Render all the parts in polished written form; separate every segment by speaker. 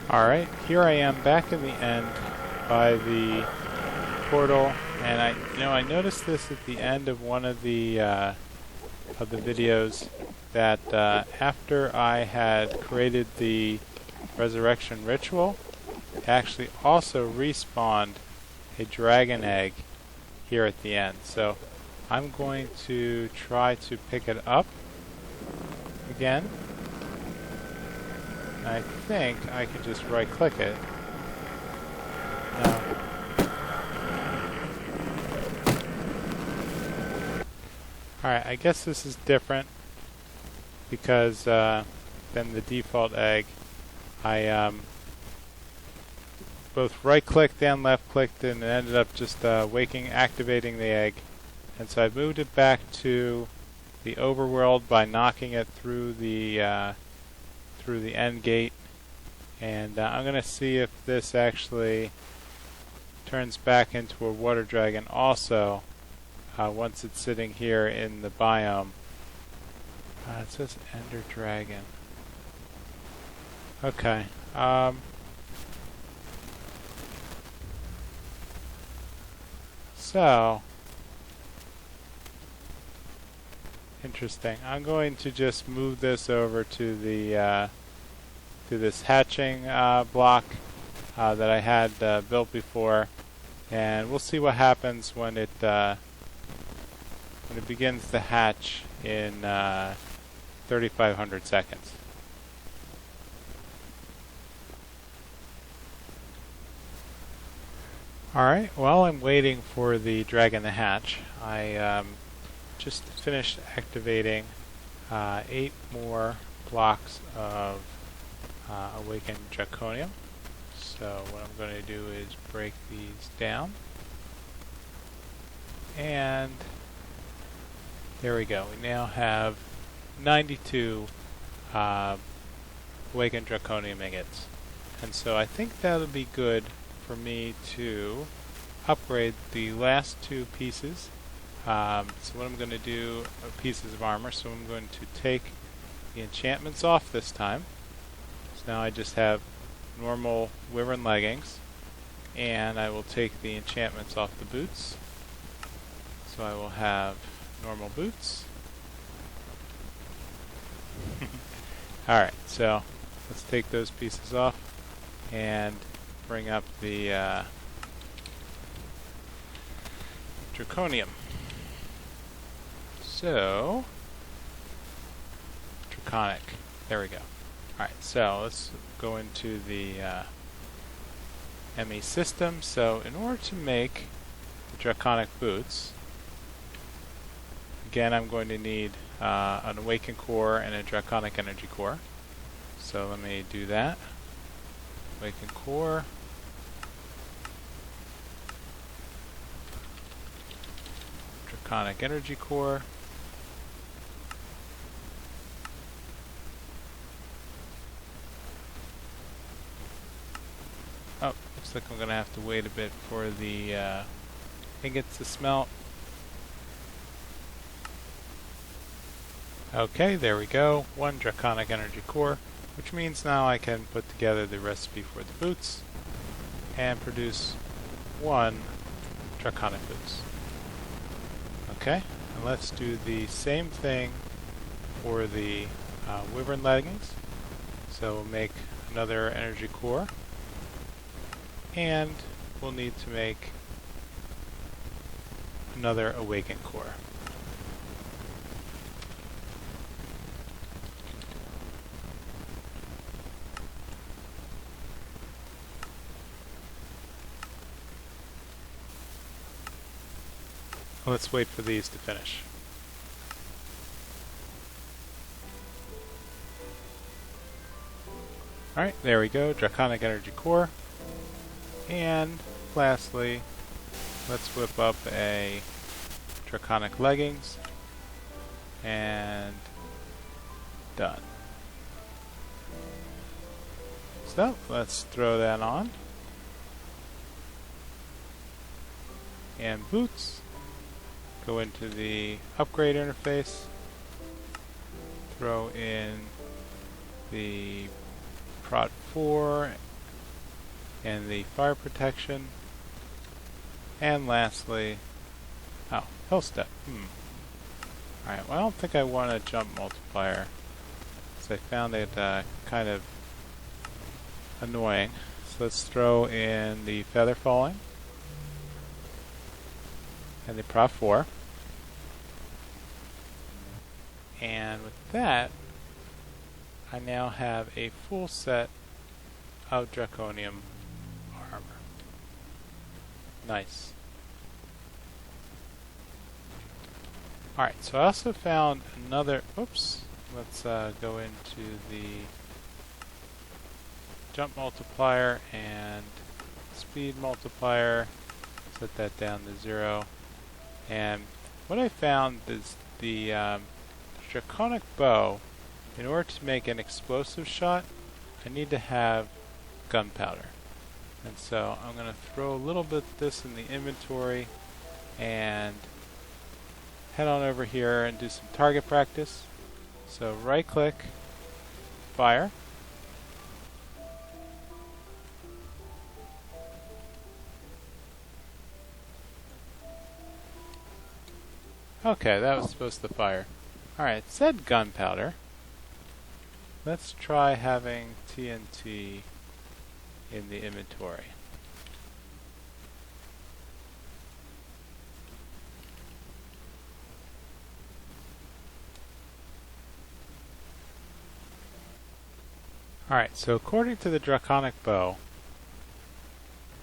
Speaker 1: Alright, here I am back in the end by the portal, and I noticed this at the end of one of the videos that after I had created the resurrection ritual, it actually also respawned a dragon egg here at the end. So I'm going to try to pick it up again. I think I can just right click it. No. Alright, I guess this is different because than the default egg. I both right clicked and left clicked and it ended up just activating the egg. And so I moved it back to the overworld by knocking it through the end gate, and I'm going to see if this actually turns back into a water dragon also once it's sitting here in the biome. It says Ender Dragon. Okay. So interesting. I'm going to just move this over to the to this hatching block that I had built before, and we'll see what happens when it begins to hatch in 3,500 seconds. Alright, while I'm waiting for the dragon to hatch, I just finished activating 8 more blocks of awakened Draconium. So what I'm going to do is break these down. And there we go. We now have 92 awakened Draconium ingots. And so I think that'll be good for me to upgrade the last 2 pieces. So what I'm going to do are pieces of armor. So I'm going to take the enchantments off this time. So now I just have normal wyvern leggings, and I will take the enchantments off the boots. So I will have normal boots. Alright, so let's take those pieces off and bring up the Draconium. So, Draconic. There we go. Alright, so let's go into the ME system. So, in order to make the Draconic boots, again, I'm going to need an Awakened Core and a Draconic Energy Core. So, let me do that. Awakened Core. Draconic Energy Core. Oh, looks like I'm going to have to wait a bit for the ingots to smelt. Okay, there we go. 1 Draconic Energy Core, which means now I can put together the recipe for the boots and produce 1 Draconic boots. Okay, and let's do the same thing for the wyvern leggings. So we'll make another energy core, and we'll need to make another awakened core. Let's wait for these to finish. Alright, there we go, Draconic Energy Core. And lastly, let's whip up a Draconic Leggings. And done. So, let's throw that on. And boots. Go into the upgrade interface, throw in the prot 4 and the fire protection. And lastly, oh, hill step. Alright, well I don't think I want a jump multiplier, because I found it kind of annoying. So let's throw in the feather falling and the Prop 4. And with that, I now have a full set of Draconium armor. Nice. Alright, so I also found another, oops, let's go into the jump multiplier and speed multiplier, set that down to 0. And what I found is the Draconic bow, in order to make an explosive shot, I need to have gunpowder. And so I'm going to throw a little bit of this in the inventory and head on over here and do some target practice. So right click, fire. Okay, that was supposed to fire. Alright, it said gunpowder. Let's try having TNT in the inventory. Alright, so according to the Draconic bow,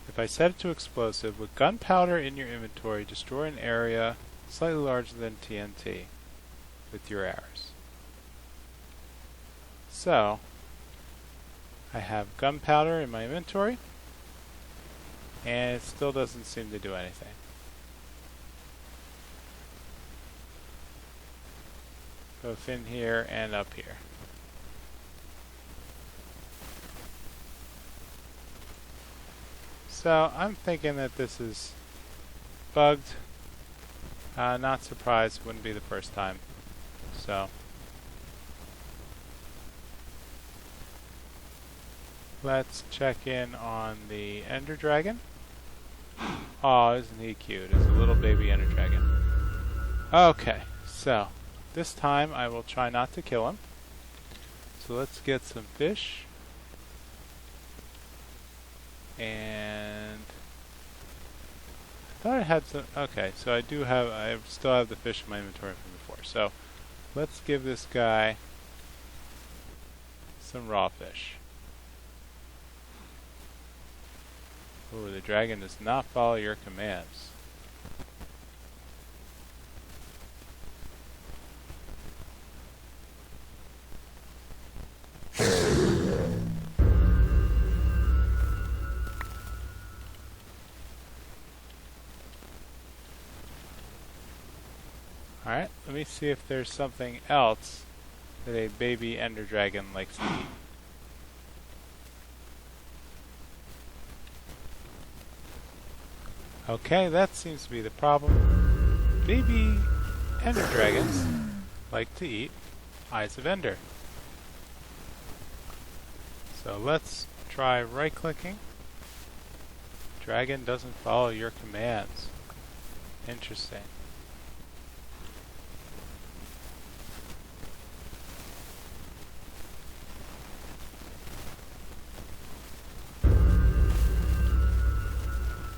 Speaker 1: if I set it to explosive, with gunpowder in your inventory, destroy an area slightly larger than TNT with your arrows. So, I have gunpowder in my inventory, and it still doesn't seem to do anything. Both in here and up here. So, I'm thinking that this is bugged. Not surprised, wouldn't be the first time. So, let's check in on the Ender Dragon. Oh, isn't he cute? It's a little baby Ender Dragon. Okay, so this time I will try not to kill him. So let's get some fish. And I thought I had some. Okay, so I still have the fish in my inventory from before. So let's give this guy some raw fish. Ooh, the dragon does not follow your commands. Alright, let me see if there's something else that a baby ender dragon likes to eat. Okay, that seems to be the problem. Baby ender dragons like to eat eyes of ender. So let's try right-clicking. Dragon doesn't follow your commands. Interesting.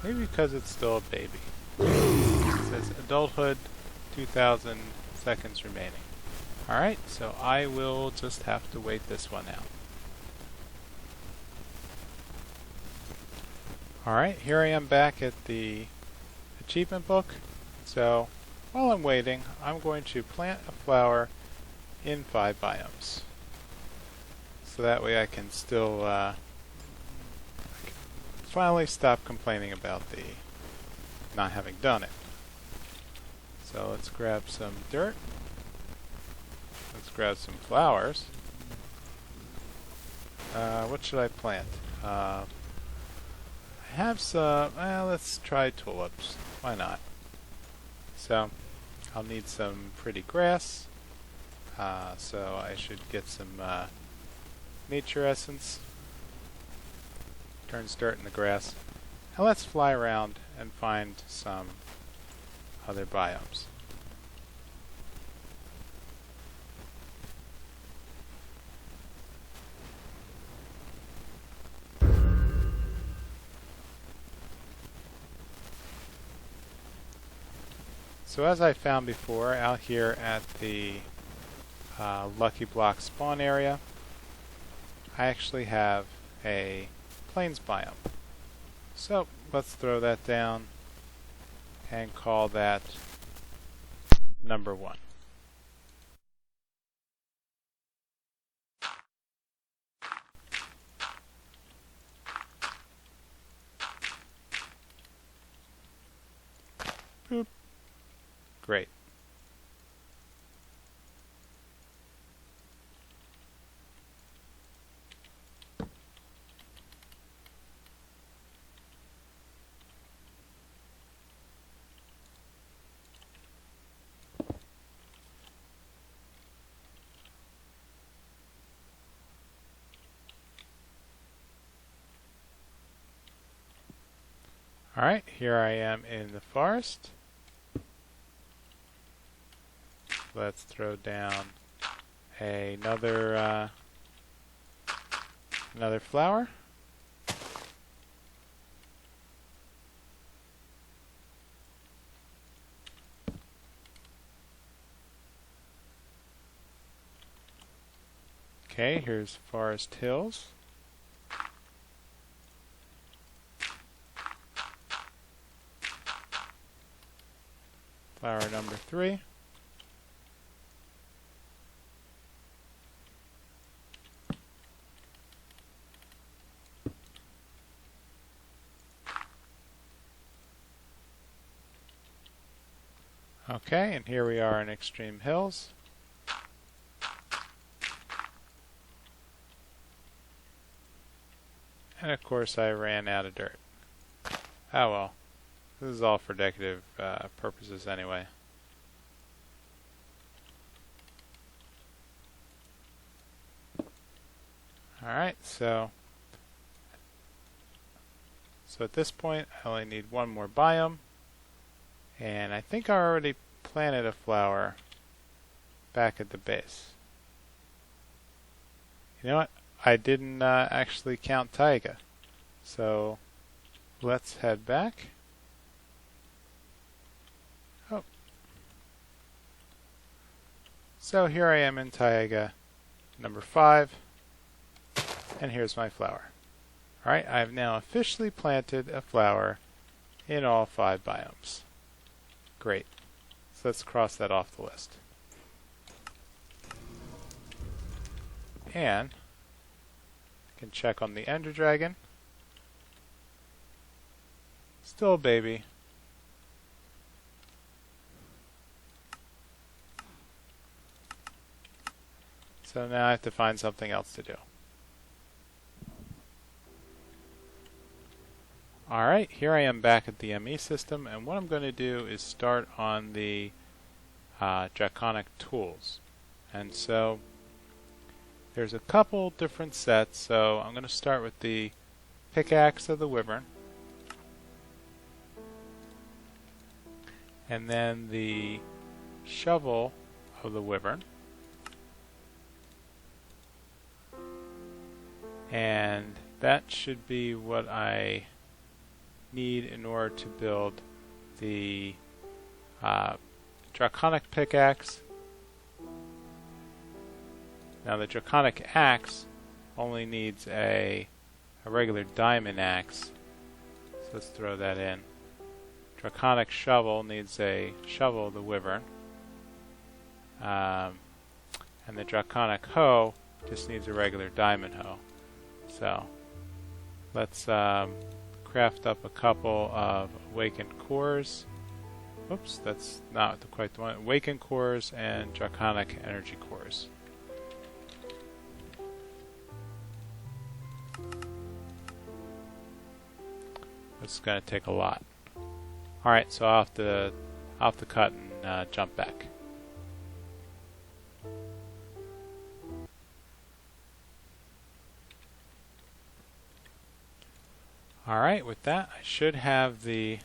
Speaker 1: Maybe because it's still a baby. It says adulthood, 2,000 seconds remaining. Alright, so I will just have to wait this one out. Alright, here I am back at the achievement book. So, while I'm waiting, I'm going to plant a flower in 5 biomes. So that way I can still finally stop complaining about the not having done it. So let's grab some dirt. Let's grab some flowers. What should I plant? I have some, let's try tulips. Why not? So I'll need some pretty grass. So I should get some nature essence. turns dirt in the grass. And let's fly around and find some other biomes. So as I found before, out here at the Lucky Block spawn area, I actually have a plains biome. So let's throw that down and call that number 1. Boop. Great. Alright, here I am in the forest. Let's throw down another flower. Okay, here's Forest Hills. Flower number 3. Okay, and here we are in Extreme Hills. And of course I ran out of dirt. Oh well, this is all for decorative purposes anyway. Alright, so at this point I only need one more biome. And I think I already planted a flower back at the base. You know what? I didn't actually count taiga. So let's head back. Oh. So here I am in taiga number 5. And here's my flower. Alright, I've now officially planted a flower in all 5 biomes. Great. So let's cross that off the list. And I can check on the Ender Dragon. Still a baby. So now I have to find something else to do. Alright, here I am back at the ME system, and what I'm going to do is start on the Draconic tools. And so there's a couple different sets, so I'm going to start with the pickaxe of the wyvern, and then the shovel of the wyvern, and that should be what I need in order to build the Draconic pickaxe. Now the Draconic axe only needs a regular diamond axe, so let's throw that in. Draconic shovel needs a shovel of the wyvern, and the Draconic hoe just needs a regular diamond hoe. So let's craft up a couple of awakened cores. Oops, that's not quite the one. Awakened cores and Draconic energy cores. This is going to take a lot. Alright, so I'll have to cut and jump back. Alright, with that I should have the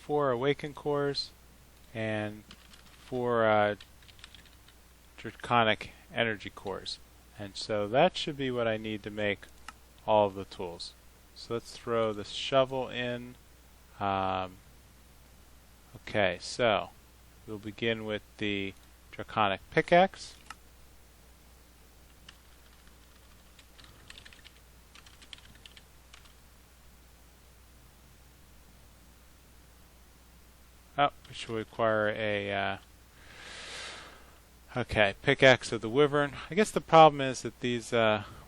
Speaker 1: four awakened cores and four Draconic energy cores. And so that should be what I need to make all of the tools. So let's throw the shovel in. Okay, so we'll begin with the Draconic pickaxe. Oh, we should require a okay, pickaxe of the wyvern. I guess the problem is that these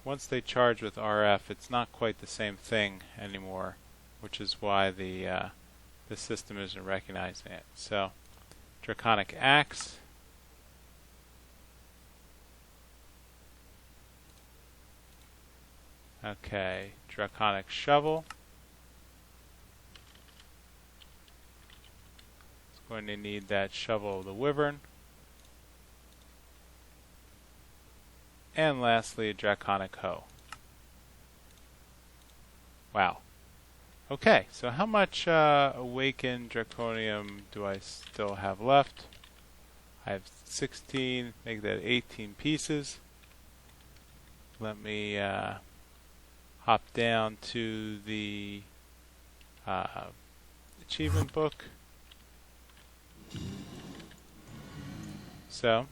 Speaker 1: once they charge with RF, it's not quite the same thing anymore, which is why the system isn't recognizing it. So, Draconic axe. Okay, Draconic shovel. It's going to need that shovel of the wyvern. And lastly, a Draconic hoe. Wow. Okay, so how much awakened draconium do I still have left? I have 16, make that 18 pieces. Let me hop down to the achievement book. So,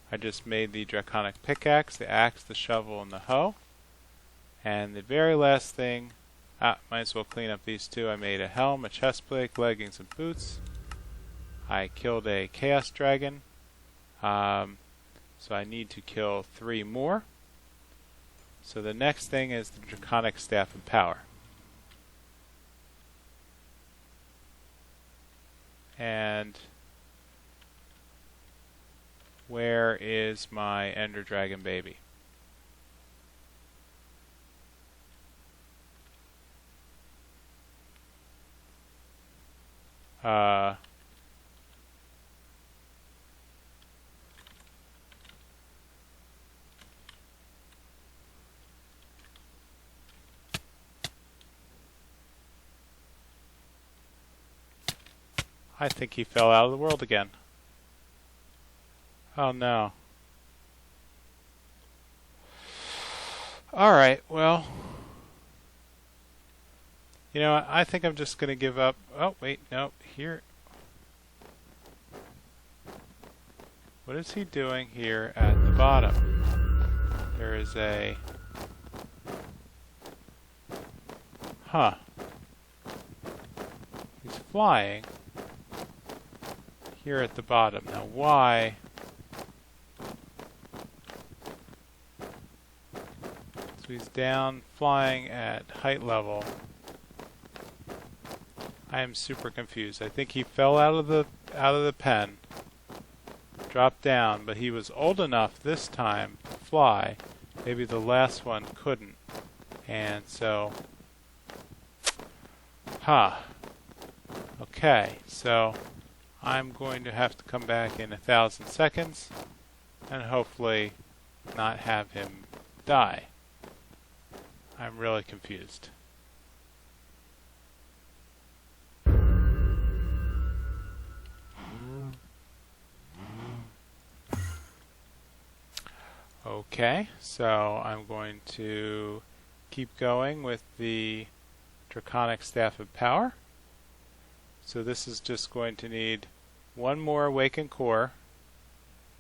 Speaker 1: I just made the Draconic pickaxe, the axe, the shovel, and the hoe. And the very last thing, might as well clean up these two. I made a helm, a chestplate, leggings, and boots. I killed a chaos dragon. So I need to kill 3 more. So the next thing is the Draconic staff of power. And where is my Ender Dragon baby? I think he fell out of the world again. Oh no. Alright, well. You know what, I think I'm just going to give up. Oh, wait, no, here. What is he doing here at the bottom? There is a... Huh. He's flying here at the bottom. Now why? So he's down flying at height level. I am super confused. I think he fell out of the pen, dropped down, but he was old enough this time to fly. Maybe the last one couldn't. And so okay, so I'm going to have to come back in 1,000 seconds and hopefully not have him die. I'm really confused. Okay, so I'm going to keep going with the Draconic Staff of Power. So this is just going to need 1 more awakened core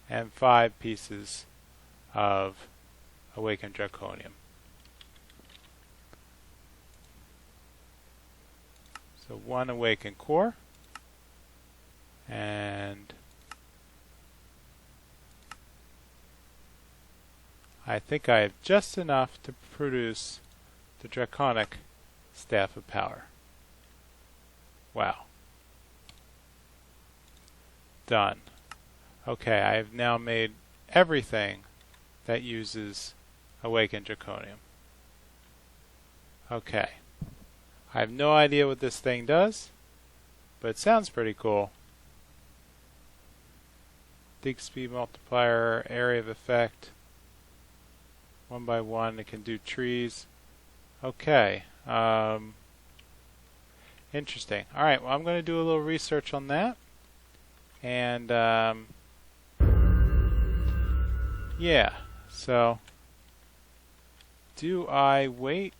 Speaker 1: and 5 pieces of awakened draconium. So 1 awakened core and I think I have just enough to produce the Draconic Staff of Power. Wow. Done. Okay, I have now made everything that uses awakened draconium. Okay. I have no idea what this thing does, but it sounds pretty cool. Dig speed multiplier, area of effect. 1 by 1, it can do trees. Okay. Interesting. Alright, well I'm going to do a little research on that. And yeah, so do I wait?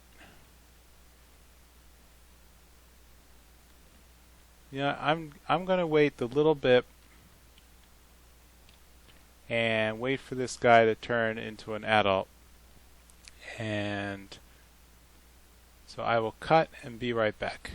Speaker 1: Yeah, I'm going to wait the little bit and wait for this guy to turn into an adult. And so I will cut and be right back.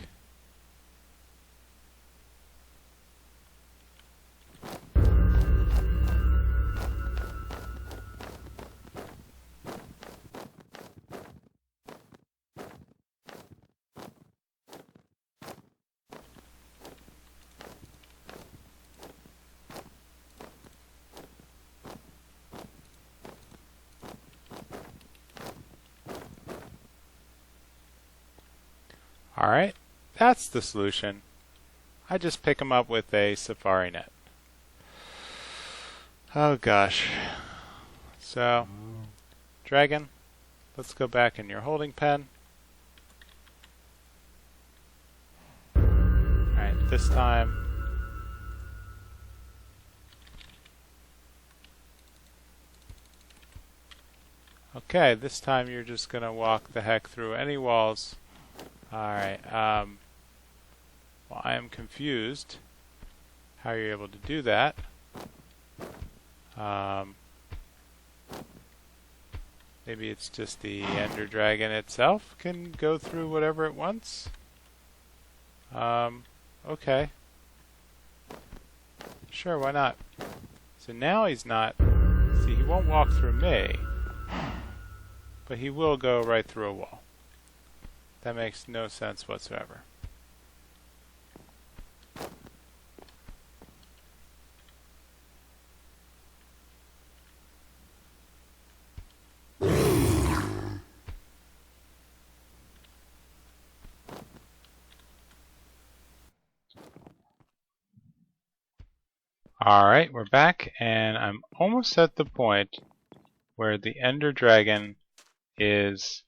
Speaker 1: Alright, that's the solution. I just pick them up with a safari net. Oh gosh. So, dragon, let's go back in your holding pen. Alright, this time okay, this time you're just gonna walk the heck through any walls. Alright, well I am confused how you're able to do that. Maybe it's just the Ender Dragon itself can go through whatever it wants. Okay. Sure, why not? So now he's not... See, he won't walk through me. But he will go right through a wall. That makes no sense whatsoever. Alright, we're back, and I'm almost at the point where the Ender Dragon is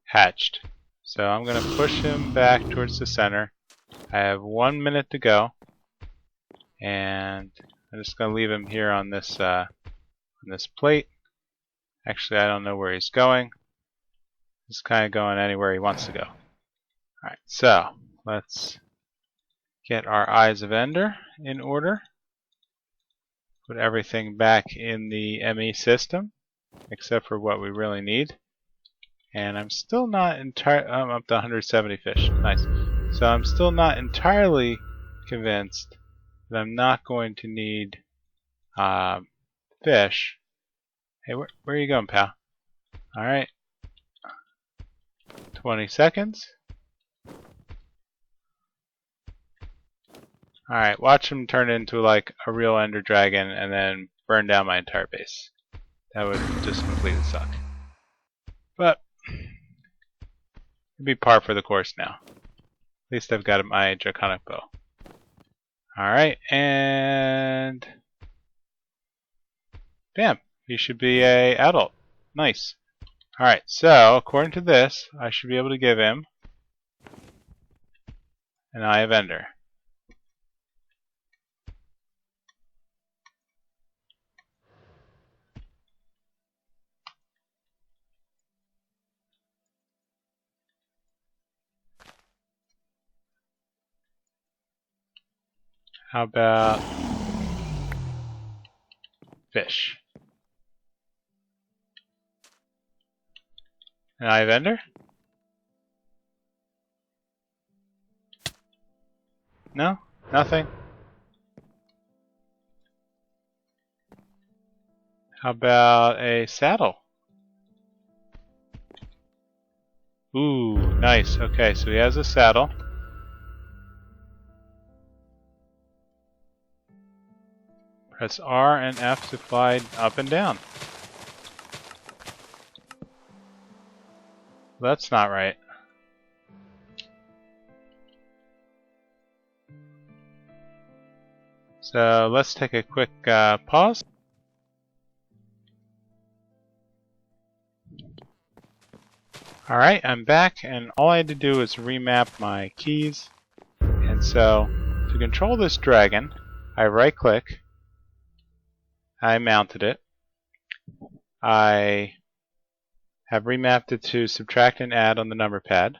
Speaker 1: hatched. So I'm going to push him back towards the center. I have 1 minute to go, and I'm just going to leave him here on this plate. Actually, I don't know where he's going. He's kind of going anywhere he wants to go. Alright, so let's get our Eyes of Ender in order. Put everything back in the ME system, except for what we really need. And I'm still not entirely... I'm up to 170 fish. Nice. So I'm still not entirely convinced that I'm not going to need fish. Hey, where are you going, pal? Alright. 20 seconds. Alright, watch him turn into like a real Ender Dragon and then burn down my entire base. That would just completely suck. But it'd be par for the course now. At least I've got my Draconic bow. Alright, and bam, he should be a adult. Nice. Alright, so according to this, I should be able to give him an Eye of Ender. How about fish? An Eye of Ender? No? Nothing? How about a saddle? Ooh, nice. Okay, so he has a saddle. Press R and F to fly up and down. That's not right. So let's take a quick pause. Alright, I'm back, and all I had to do was remap my keys. And so, to control this dragon, I right-click, I mounted it, I have remapped it to subtract and add on the number pad.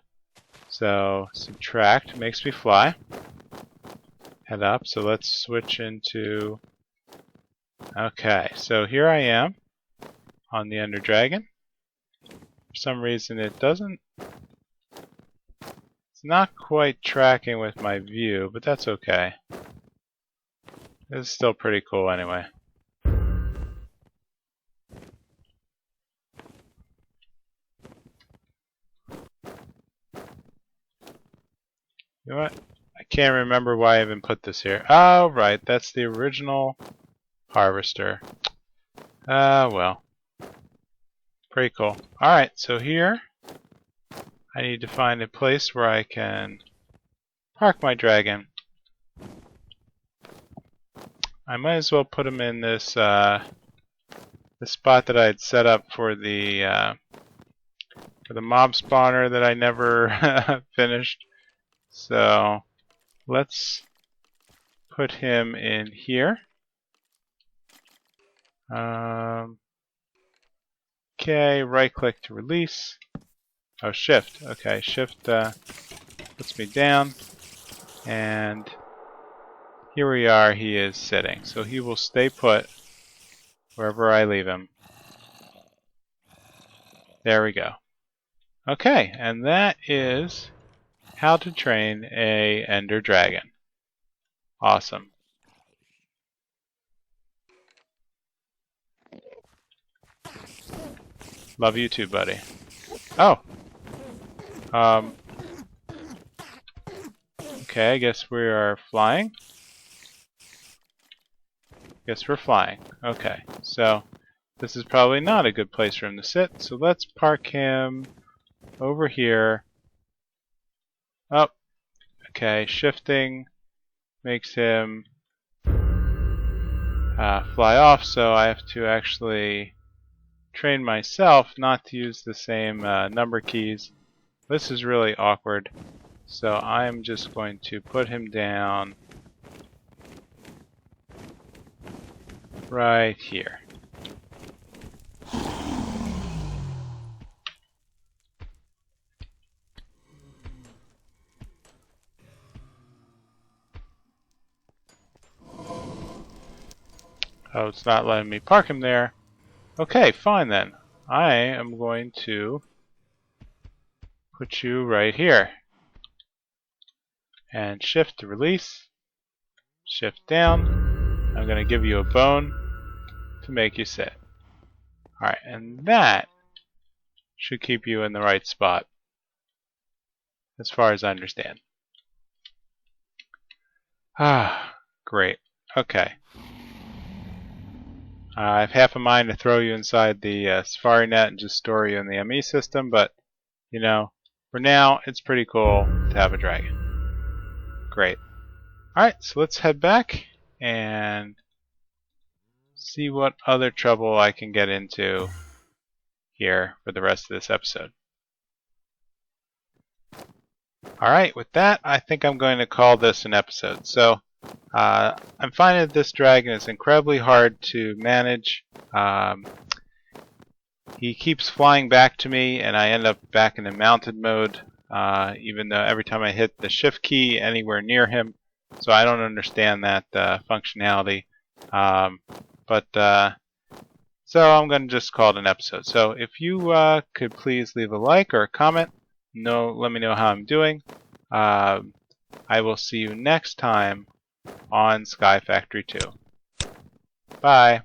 Speaker 1: So, subtract makes me fly. Head up, so let's switch into... Okay, so here I am on the Ender Dragon. For some reason it doesn't... It's not quite tracking with my view, but that's okay. It's still pretty cool anyway. You know what? I can't remember why I even put this here. Oh, right, that's the original harvester. Well. Pretty cool. Alright, so here I need to find a place where I can park my dragon. I might as well put him in this the spot that I had set up for the mob spawner that I never finished. So let's put him in here. Okay, right click to release. Oh, shift. Okay, shift puts me down. And here we are, he is sitting. So he will stay put wherever I leave him. There we go. Okay, and that is how to train a Ender Dragon. Awesome. Love you too, buddy. Oh! Okay, I guess we are flying. Guess we're flying. Okay, so this is probably not a good place for him to sit, so let's park him over here. Oh, okay, shifting makes him fly off, so I have to actually train myself not to use the same number keys. This is really awkward, so I'm just going to put him down right here. Oh, it's not letting me park him there. Okay, fine then. I am going to put you right here. And shift to release. Shift down. I'm going to give you a bone to make you sit. Alright, and that should keep you in the right spot, as far as I understand. Ah, great. Okay. I have half a mind to throw you inside the Safari net and just store you in the ME system, but, you know, for now, it's pretty cool to have a dragon. Great. Alright, so let's head back and see what other trouble I can get into here for the rest of this episode. Alright, with that, I think I'm going to call this an episode. So, I'm finding that this dragon is incredibly hard to manage. He keeps flying back to me, and I end up back in the mounted mode, even though every time I hit the shift key anywhere near him. So I don't understand that functionality. So I'm going to just call it an episode. So if you could please leave a like or a comment, let me know how I'm doing. I will see you next time on Sky Factory 2. Bye.